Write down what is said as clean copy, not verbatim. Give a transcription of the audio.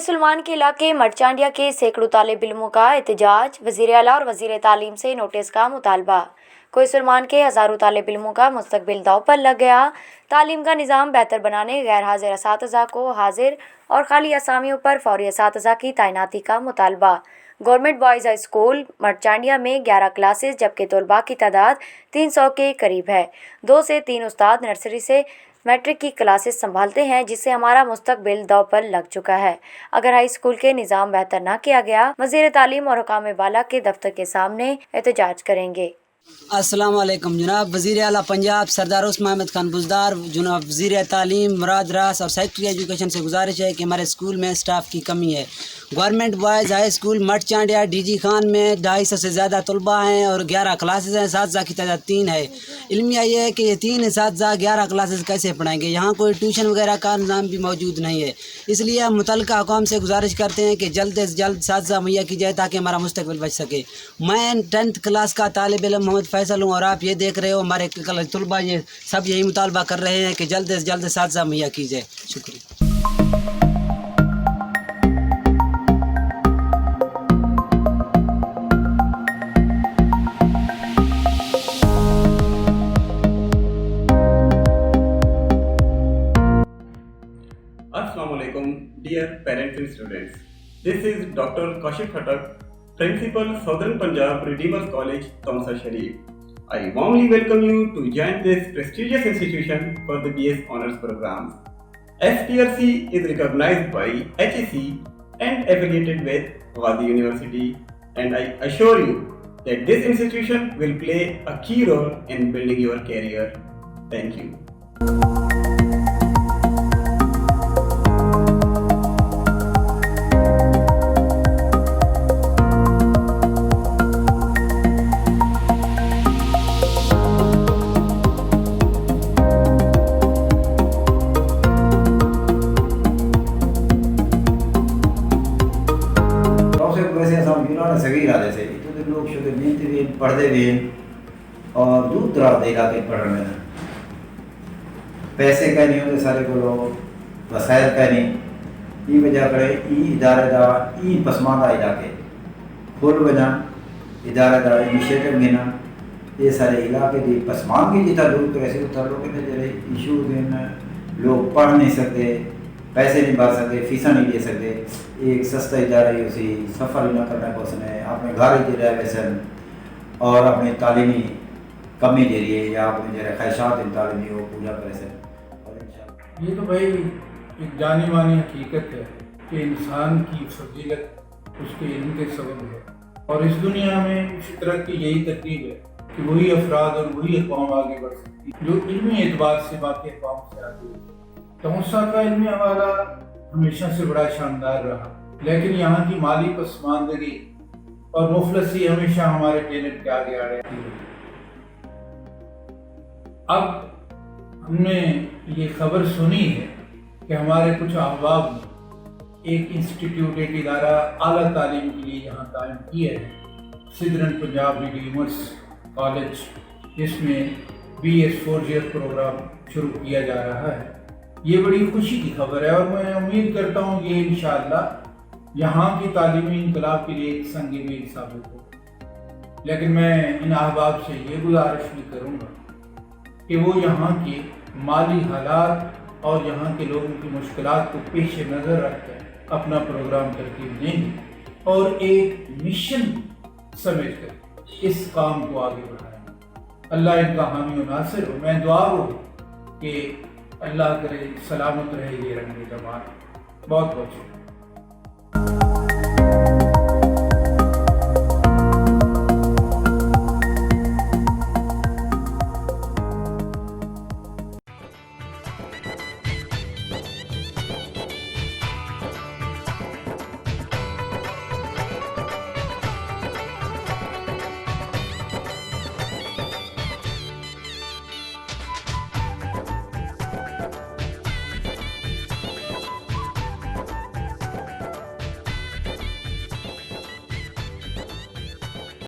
सलमान के इलाके मरचांडिया के सैकड़ों तालिब इल्मों का एहतजाज, वज़ीर आला और वज़ीर तालीम से नोटिस का मुतालबा। कोई सलमान के हज़ारों तालिब इल्मों का मुस्तकबिल दांव पर लग गया। तालीम का निज़ाम बेहतर बनाने गैर हाजिर असातिज़ा को हाजिर और खाली असामियों पर फौरी असातिज़ा की तैनाती का मुतालबा। गवर्नमेंट बॉयज़ हाई स्कूल मरचांडिया में 11 क्लासेस जबकि तलबा की तादाद 300 के करीब है। 2 से 3 उस्ताद नर्सरी से मैट्रिक की क्लासेस संभालते हैं, जिससे हमारा मुस्तकबिल दांव पर लग चुका है। अगर हाई स्कूल के निज़ाम बेहतर ना किया गया, वज़ीर तालीम और हुकाम बाला के दफ्तर के सामने एहतजाज करेंगे। अस्सलाम वालेकुम जनाब वज़ीर आला पंजाब सरदार उस्मान अहमद खान बुज़दार, जनाब वज़ीर तालीम मुराद रास और सेक्रेटरी एजुकेशन से गुजारिश है कि हमारे स्कूल में स्टाफ की कमी है। Government boys high school Marchandia DG Khan में 250 से ज़्यादा तलबा हैं और 11 क्लासेस हैं। इसातिज़ा की तादाद 3 है। इल्मिया ये है कि ये 3 इसातिज़ा 11 क्लासेस कैसे पढ़ाएंगे। यहाँ कोई ट्यूशन वगैरह का निज़ाम भी मौजूद नहीं है। इसलिए हम मुतल्लिका हुकाम से गुजारिश करते हैं कि जल्द से जल्द इसातिज़ा मुहैया की जाए ताकि हमारा मुस्तकबिल बच सके। मैं 10th क्लास का तालिब इल्म मोहम्मद फैसल हूँ और आप ये देख रहे हो हमारे तलबा ये सब यही मुतालबा कर रहे हैं कि जल्द से जल्द इसातिज़ा मुहैया की जाए। शुक्रिया। Assalamualaikum, dear parents and students. This is Dr. Kaushik Khatak, Principal Southern Punjab Redeemers College, Taunsa Sharif. I warmly welcome you to join this prestigious institution for the BS Honours programs. SPRC is recognized by HEC and affiliated with Ghazi University, and I assure you that this institution will play a key role in building your career. Thank you. सभी इरादे से तो लोग शुद्ध मेहनती भी पढ़ते भी और दूर दराज के इलाके पढ़ रहे हैं। पैसे कह नहीं होते सारे को लोग वसायल कह नहीं ई वजह करे ई इदारे दा ई पसमानदा इलाके खोल वजह इदारे दा इनिशिएटिव लेना ये सारे इलाके की पसमानदगी जितना दूर करे से उतना लोग जरे इशूज हैं। लोग पढ़ नहीं सकते, पैसे नहीं भर सकते, फीसा नहीं दे सकते। एक सस्ता इदारा ही उसी सफ़र ही ना करना पसंद है अपने घर ही रह वैसे और अपनी तालीमी कमी दे रही है या अपने जरा ख्वाहिशात तालीमी वो पूरा करे से। और ये तो भाई एक जानी मानी हकीकत है कि इंसान की फजीलत उसके इल्म के सबब है और इस दुनिया में इसी तरह की यही तरतीब है कि वही अफराद और वही अक़वाम आगे बढ़ सकती है जो इल्मी एतबार से बाकी अक़वाम से आगे है। तमस्सा का इल्मी हमारा हमेशा से बड़ा शानदार रहा, लेकिन यहाँ की माली पसमानदगी और मुफलसी हमेशा हमारे टैलेंट के आगे आ रही है। अब हमने ये खबर सुनी है कि हमारे कुछ अहबाब ने एक इंस्टीट्यूट एक इदारा आला तालीम के लिए यहाँ कायम किया है, सदरन पंजाब रिडीमर्स कॉलेज, जिसमें BS 4 ईयर प्रोग्राम शुरू किया जा रहा है। ये बड़ी खुशी की खबर है और मैं उम्मीद करता हूँ ये इंशाअल्लाह यहाँ की तालीमी इनकलाब के लिए एक संग मील साबित हो। लेकिन मैं इन अहबाब से ये गुजारिश भी करूँगा कि वो यहाँ के माली हालात और यहाँ के लोगों की मुश्किलात को पेश नज़र रखकर अपना प्रोग्राम तरतीब देंगे और एक मिशन समझकर इस काम को आगे बढ़ाएंगे। अल्लाह इनका हामी और नासिर हो। मैं दुआ हो कि अल्लाह करे सलामत रहे ये रंग जमात। बहुत बहुत शुक्रिया।